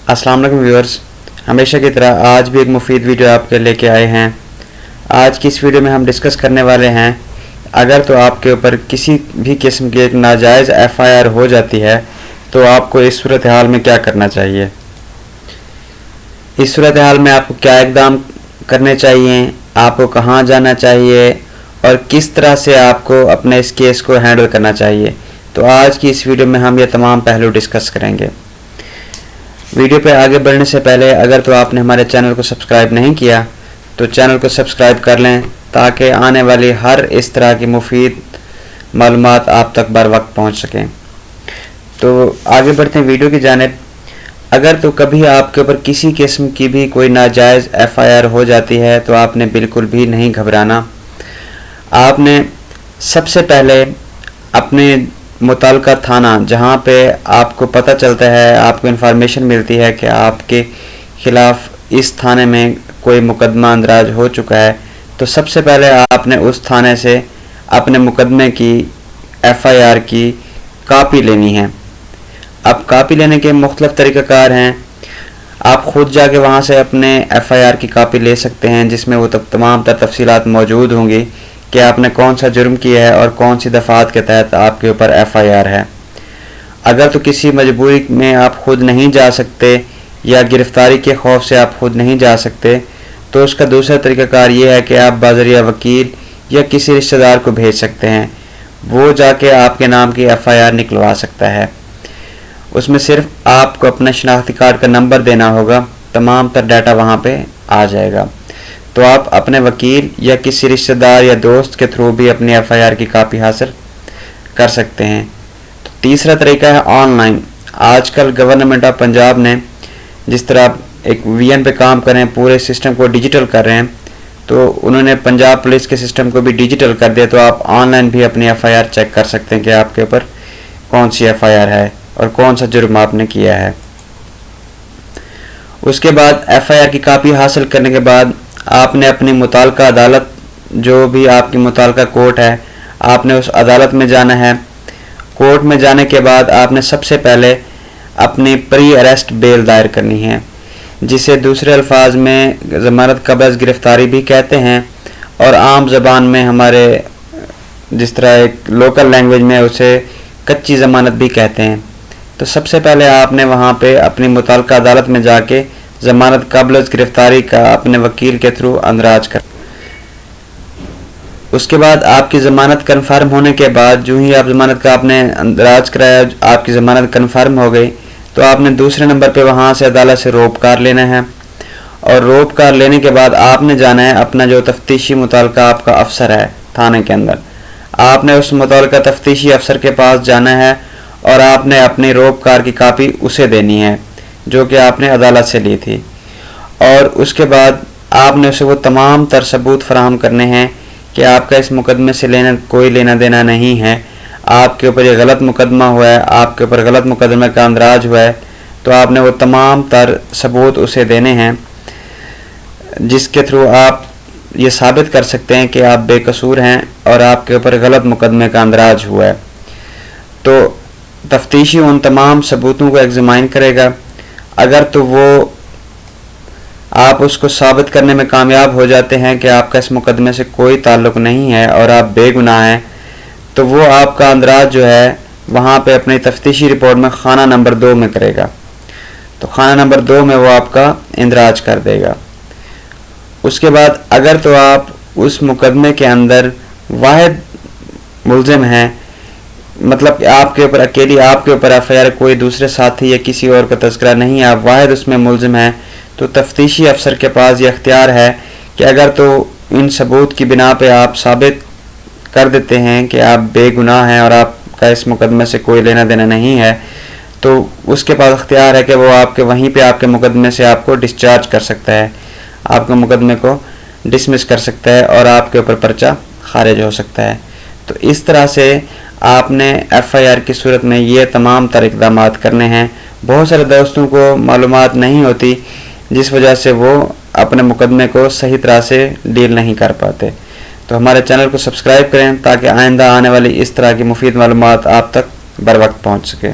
अस्सलाम वालेकुम व्यूअर्स, हमेशा की तरह आज भी एक मुफीद वीडियो आपके लेके आए हैं। आज की इस वीडियो में हम डिस्कस करने वाले हैं, अगर तो आपके ऊपर किसी भी किस्म की एक नाजायज़ एफआईआर हो जाती है तो आपको इस सूरत हाल में क्या करना चाहिए। इस सूरत हाल में आपको क्या इक़दाम करने चाहिए, आपको कहाँ जाना चाहिए और किस तरह से आपको अपने इस केस को हैंडल करना चाहिए। तो आज की इस वीडियो में हम ये तमाम पहलू डिस्कस करेंगे। वीडियो पे आगे बढ़ने से पहले अगर तो आपने हमारे चैनल को सब्सक्राइब नहीं किया तो चैनल को सब्सक्राइब कर लें ताकि आने वाली हर इस तरह की मुफीद मालूमात आप तक बर वक्त पहुँच सकें। तो आगे बढ़ते हैं वीडियो की जानिब। अगर तो कभी आपके ऊपर किसी किस्म की भी कोई नाजायज़ एफआईआर हो जाती है तो आपने बिल्कुल भी नहीं घबराना। आपने सबसे पहले अपने मुतल्लिका थाना, जहाँ पे आपको पता चलता है, आपको इन्फॉर्मेशन मिलती है कि आपके ख़िलाफ़ इस थाने में कोई मुकदमा अंदराज हो चुका है, तो सबसे पहले आपने उस थाने से अपने मुकदमे की एफआईआर की कापी लेनी है। अब कापी लेने के मुख्तलिफ़ तरीक़ाकार हैं। आप ख़ुद जाके वहाँ से अपने एफआईआर की कापी ले सकते हैं, जिसमें वो तमाम तफसीलात मौजूद होंगी कि आपने कौन सा जुर्म किया है और कौन सी दफ़ात के तहत आपके ऊपर एफआईआर है। अगर तो किसी मजबूरी में आप ख़ुद नहीं जा सकते या गिरफ़्तारी के खौफ से आप ख़ुद नहीं जा सकते तो उसका दूसरा तरीक़ाकार ये है कि आप बाज़रिया वकील या किसी रिश्तेदार को भेज सकते हैं, वो जाके आपके नाम की एफआईआर निकलवा सकता है। उसमें सिर्फ आपको अपना शनाख्ती कार्ड का नंबर देना होगा, तमाम तर डाटा वहाँ पे आ जाएगा। तो आप अपने वकील या किसी रिश्तेदार या दोस्त के थ्रू भी अपनी एफआईआर की कापी हासिल कर सकते हैं। तो तीसरा तरीका है ऑनलाइन। आजकल गवर्नमेंट ऑफ पंजाब ने जिस तरह एक वीएन पे काम कर रहे हैं, पूरे सिस्टम को डिजिटल कर रहे हैं, तो उन्होंने पंजाब पुलिस के सिस्टम को भी डिजिटल कर दिया। तो आप ऑनलाइन भी अपनी एफआईआर चेक कर सकते हैं कि आपके ऊपर कौन सी एफआईआर है और कौन सा जुर्म आपने किया है। उसके बाद एफआईआर की कापी हासिल करने के बाद आपने अपनी मुताल्लिका अदालत, जो भी आपकी मुताल्लिका कोर्ट है, आपने उस अदालत में जाना है। कोर्ट में जाने के बाद आपने सबसे पहले अपनी प्री अरेस्ट बेल दायर करनी है, जिसे दूसरे अल्फाज में ज़मानत कब्ज़ गिरफ़्तारी भी कहते हैं और आम ज़बान में हमारे जिस तरह एक लोकल लैंग्वेज में उसे कच्ची ज़मानत भी कहते हैं। तो सबसे पहले आपने वहाँ पे अपनी मुताल्लिका अदालत में जाके ज़मानत कब्ज़ गिरफ़्तारी का अपने वकील के थ्रू अंदराज कर। उसके बाद आपकी ज़मानत कन्फर्म होने के बाद, जो ही आप ज़मानत का आपने अंदराज कराया, आपकी ज़मानत कन्फर्म हो गई, तो आपने दूसरे नंबर पे वहाँ से अदालत से रोबकार लेना है। और रोबकार लेने के बाद आपने जाना है अपना जो तफ्तीशी मुतल्लिका आपका अफसर है थाने के अंदर, आपने उस मुतल्लिका तफ्तीशी अफसर के पास जाना है और आपने अपनी रोबकार की कापी उसे देनी है जो कि आपने अदालत से ली थी। और उसके बाद आपने उसे वो तमाम तर सबूत फराहम करने हैं कि आपका इस मुकदमे से कोई लेना देना नहीं है, आपके ऊपर ये गलत मुकदमा हुआ है, आपके ऊपर गलत मुकदमे का अंदराज हुआ है। तो आपने वो तमाम तर सबूत उसे देने हैं जिसके थ्रू आप ये साबित कर सकते हैं कि आप बेकसूर हैं और आपके ऊपर गलत मुकदमे का अंदराज हुआ है। तो तफ्तीशी उन तमाम सबूतों को एग्जामाइन करेगा। अगर तो वो आप उसको साबित करने में कामयाब हो जाते हैं कि आपका इस मुकदमे से कोई ताल्लुक़ नहीं है और आप बेगुनाह हैं, तो वो आपका अंदराज जो है वहाँ पे अपनी तफ्तीशी रिपोर्ट में खाना नंबर 2 में करेगा। तो खाना नंबर 2 में वो आपका इंदराज कर देगा। उसके बाद अगर तो आप उस मुकदमे के अंदर वाहिद मुल्ज़िम हैं, मतलब आपके ऊपर अकेली आपके ऊपर एफआईआर, कोई दूसरे साथी या किसी और का तज़किरा नहीं है, आप वाहिद उसमें मुल्ज़िम हैं, तो तफ्तीशी अफसर के पास ये अख्तियार है कि अगर तो इन सबूत की बिना पे आप साबित कर देते हैं कि आप बेगुनाह हैं और आपका इस मुकदमे से कोई लेना देना नहीं है, तो उसके पास अख्तियार है कि वो आपके वहीं पे आपके मुकदमे से आपको डिस्चार्ज कर सकता है, आपके मुकदमे को डिसमिस कर सकता है और आपके ऊपर पर्चा खारिज हो सकता है। तो इस तरह से आपने एफआईआर की सूरत में ये तमाम तर इक़दामात करने हैं। बहुत सारे दोस्तों को मालूमात नहीं होती, जिस वजह से वो अपने मुकदमे को सही तरह से डील नहीं कर पाते। तो हमारे चैनल को सब्सक्राइब करें ताकि आइंदा आने वाली इस तरह की मुफीद मालूमात आप तक बर वक्त पहुँच सके।